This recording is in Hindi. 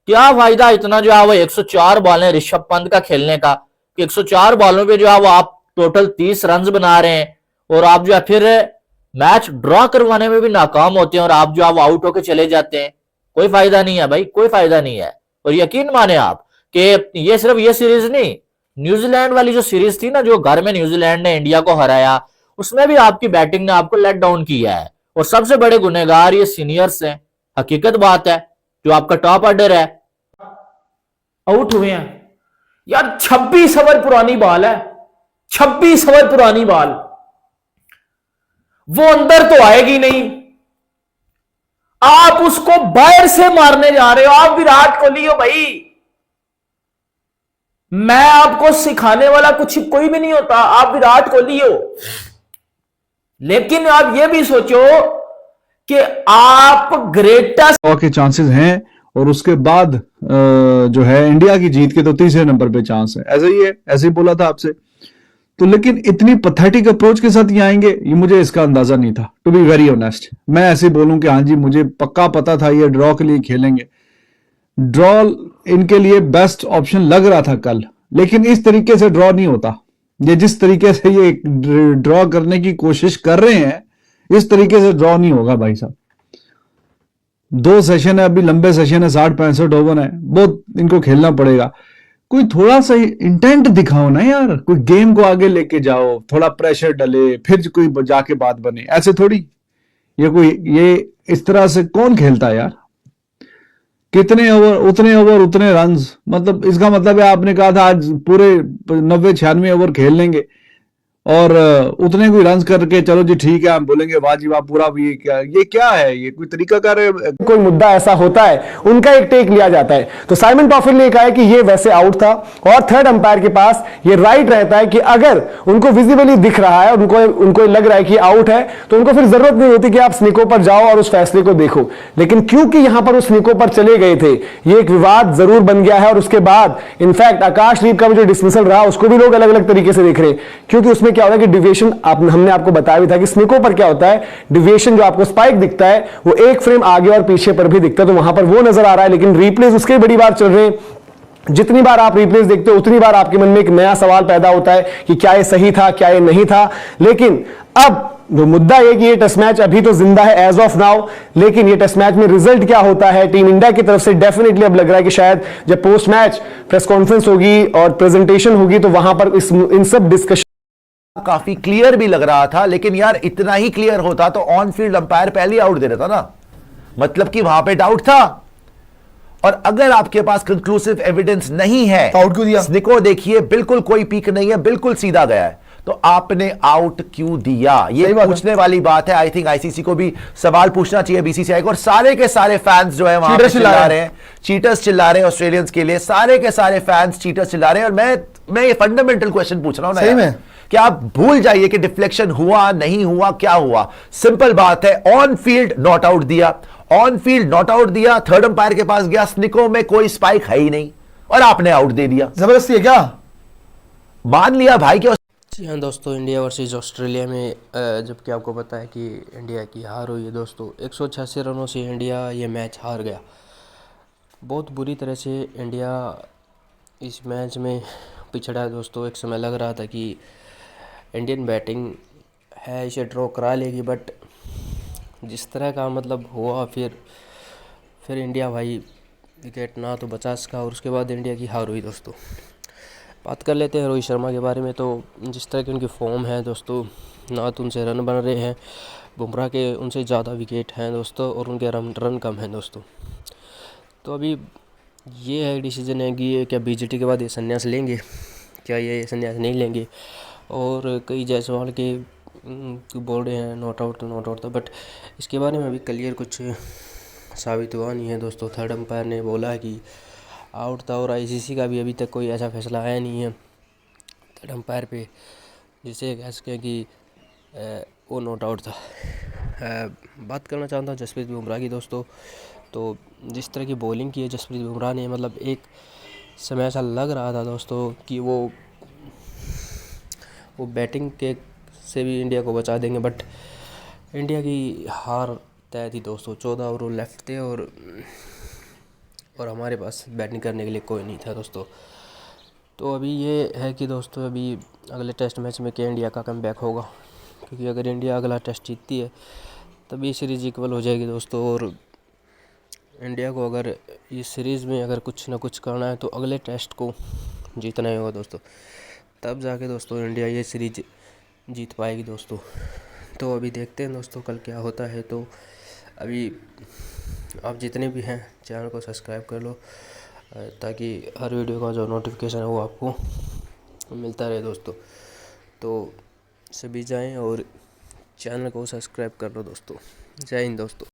क्या फायदा इतना जो है वो 104 बॉलें ऋषभ पंत का खेलने का, 104 बॉलों पे जो है वो आप टोटल 30 रन बना रहे हैं और आप जो है फिर मैच ड्रॉ करवाने में भी नाकाम होते हैं और आप जो है वो आउट होकर चले जाते हैं। कोई फायदा नहीं है भाई, कोई फायदा नहीं है। और यकीन माने आप कि ये सिर्फ ये सीरीज नहीं, न्यूजीलैंड वाली जो सीरीज थी ना, जो घर में न्यूजीलैंड ने इंडिया को हराया, उसमें भी आपकी बैटिंग ने आपको लेट डाउन किया है और सबसे बड़े गुनहगार ये सीनियर्स हैं। हकीकत बात है, जो आपका टॉप ऑर्डर है आउट हुए हैं यार। 26 ओवर पुरानी बॉल है, 26 ओवर पुरानी बॉल, वो अंदर तो आएगी नहीं, आप उसको बाहर से मारने जा रहे हो। आप विराट कोहली हो भाई, मैं आपको सिखाने वाला कुछ कोई भी नहीं होता, आप विराट कोहली हो। लेकिन आप ये भी सोचो कि आप ग्रेटेस्ट के चांसेस हैं और उसके बाद जो है इंडिया की जीत के तो तीसरे नंबर पे चांस है। ऐसा ही है, ऐसे ही बोला था आपसे। तो लेकिन इतनी पथेटिक अप्रोच के साथ ये आएंगे, ये मुझे इसका अंदाजा नहीं था, टू बी वेरी ऑनेस्ट। मैं ऐसे बोलूं कि हाँ जी मुझे पक्का पता था ये ड्रॉ के लिए खेलेंगे, ड्रॉ इनके लिए बेस्ट ऑप्शन लग रहा था कल, लेकिन इस तरीके से ड्रॉ नहीं होता। ये जिस तरीके से ये ड्रॉ करने की कोशिश कर रहे हैं, इस तरीके से ड्रॉ नहीं होगा भाई साहब। 2 सेशन है, अभी लंबे सेशन है, 60-65 ओवर है, बहुत इनको खेलना पड़ेगा। कोई थोड़ा सा इंटेंट दिखाओ ना यार, कोई गेम को आगे लेके जाओ, थोड़ा प्रेशर डले, फिर कोई जाके बात बने। ऐसे थोड़ी ये इस तरह से कौन खेलता है यार। कितने ओवर उतने रन, मतलब इसका मतलब है आपने कहा था आज पूरे 90-96 ओवर खेल लेंगे और उतने कोई रन करके चलो जी ठीक है, हम बोलेंगे वाह जी वाह पूरा। ये क्या है, ये कोई तरीका कार है? कोई मुद्दा ऐसा होता है, उनका एक टेक लिया जाता है। तो साइमन टॉफिल ने कहा है कि ये वैसे आउट था और थर्ड अंपायर के पास ये राइट रहता है कि अगर उनको विजिबली दिख रहा है और उनको लग रहा है कि आउट है, तो उनको फिर जरूरत नहीं होती कि आप स्निको पर जाओ और उस फैसले को देखो। लेकिन क्योंकि यहां पर उस स्निको पर चले गए थे, ये एक विवाद जरूर बन गया है। और उसके बाद इनफैक्ट आकाशदीप का जो डिसमिसल रहा उसको भी लोग अलग अलग तरीके से देख रहे हैं, क्योंकि उसमें क्या होता है कि डिविएशन, हमने आपको बताया भी था कि स्निको पर क्या होता है, डिविएशन जो आपको स्पाइक दिखता है वो एक फ्रेम आगे और पीछे पर भी दिखता है, तो वहां पर वो नजर आ रहा है। लेकिन रिप्लेस उसके बड़ी बार चल रहे हैं। जितनी बार आप रिप्लेस देखते हो उतनी बार आपके मन में एक नया सवाल पैदा होता है कि क्या ये सही था, क्या ये नहीं था। लेकिन अब वो मुद्दा है कि ये टेस्ट मैच अभी तो जिंदा है एज ऑफ नाउ, लेकिन ये टेस्ट मैच में रिजल्ट क्या होता है टीम इंडिया की तरफ से डेफिनेटली अब लग रहा है कि शायद जब पोस्ट मैच प्रेस कॉन्फ्रेंस होगी और प्रेजेंटेशन होगी तो वहां पर इन सब डिस्कशन काफी क्लियर भी लग रहा था। लेकिन यार इतना ही क्लियर होता तो ऑन फील्ड अंपायर पहले आउट दे देता ना, मतलब कि वहां पे डाउट था। और अगर आपके पास कंक्लूसिव एविडेंस नहीं है, आउट क्यों दिया? स्निको देखिए बिल्कुल कोई पीक नहीं है, बिल्कुल सीधा गया है, तो आपने आउट क्यों दिया? ये पूछने वाली बात है। आई थिंक आईसीसी को भी सवाल पूछना चाहिए, बीसीसीआई को। और सारे के सारे फैंस जो है वहां पे चिल्ला रहे हैं, चीटर्स चिल्ला रहे हैं ऑस्ट्रेलियंस के लिए, सारे के सारे फैंस चीटर्स चिल्ला रहे हैं। और मैं ये फंडामेंटल क्वेश्चन पूछ रहा हूं ना, सही में कि आप भूल जाइए कि डिफ्लेक्शन हुआ नहीं हुआ, क्या हुआ। सिंपल बात है, ऑन फील्ड नॉट आउट दिया, ऑन फील्ड नॉट आउट दिया, थर्ड अंपायर के पास गया, स्निको में कोई स्पाइक है ही नहीं और आपने आउट दे दिया। जबरदस्ती है क्या? मान लिया भाई कि जी हाँ दोस्तों, इंडिया वर्सेस ऑस्ट्रेलिया में जबकि आपको पता है कि इंडिया की हार हुई है दोस्तों। 186 रनों से इंडिया ये मैच हार गया। बहुत बुरी तरह से इंडिया इस मैच में पिछड़ा है दोस्तों। एक समय लग रहा था कि इंडियन बैटिंग है इसे ड्रॉ करा लेगी, बट जिस तरह का मतलब हुआ फिर इंडिया भाई विकेट ना तो बचा सका और उसके बाद इंडिया की हार हुई दोस्तों। बात कर लेते हैं रोहित शर्मा के बारे में। तो जिस तरह की उनकी फॉर्म है दोस्तों, ना तो उनसे रन बन रहे हैं, बुमराह के उनसे ज़्यादा विकेट हैं दोस्तों और उनके रन कम हैं दोस्तों। तो अभी ये है डिसीजन है कि ये क्या बीजेटी के बाद ये संन्यास लेंगे, क्या ये संन्यास नहीं लेंगे। और कई जायसवाल के बोल रहे हैं नॉट आउट था, बट इसके बारे में अभी क्लियर कुछ साबित हुआ नहीं है दोस्तों। थर्ड अंपायर ने बोला है कि आउट था और आईसीसी का भी अभी तक कोई ऐसा फैसला आया नहीं है थर्ड अंपायर पे जिसे कह सकें कि वो नॉट आउट था। बात करना चाहता हूँ जसप्रीत बुमराह की दोस्तों। तो जिस तरह की बॉलिंग की है जसप्रीत बुमराह ने, मतलब एक समय ऐसा लग रहा था दोस्तों कि वो बैटिंग के से भी इंडिया को बचा देंगे, बट इंडिया की हार तय थी दोस्तों। 14 ओवर लेफ्ट थे और और हमारे पास बैटिंग करने के लिए कोई नहीं था दोस्तों। तो अभी ये है कि दोस्तों अभी अगले टेस्ट मैच में क्या इंडिया का कमबैक होगा, क्योंकि अगर इंडिया अगला टेस्ट जीतती है तभी सीरीज़ इक्वल हो जाएगी दोस्तों। और इंडिया को अगर इस सीरीज़ में अगर कुछ ना कुछ करना है तो अगले टेस्ट को जीतना ही होगा दोस्तों, तब जाके दोस्तों इंडिया ये सीरीज जीत पाएगी दोस्तों। तो अभी देखते हैं दोस्तों कल क्या होता है। तो अभी आप जितने भी हैं चैनल को सब्सक्राइब कर लो, ताकि हर वीडियो का जो नोटिफिकेशन है वो आपको मिलता रहे दोस्तों। तो सभी जाएं और चैनल को सब्सक्राइब कर लो दोस्तों। जय हिंद दोस्तों।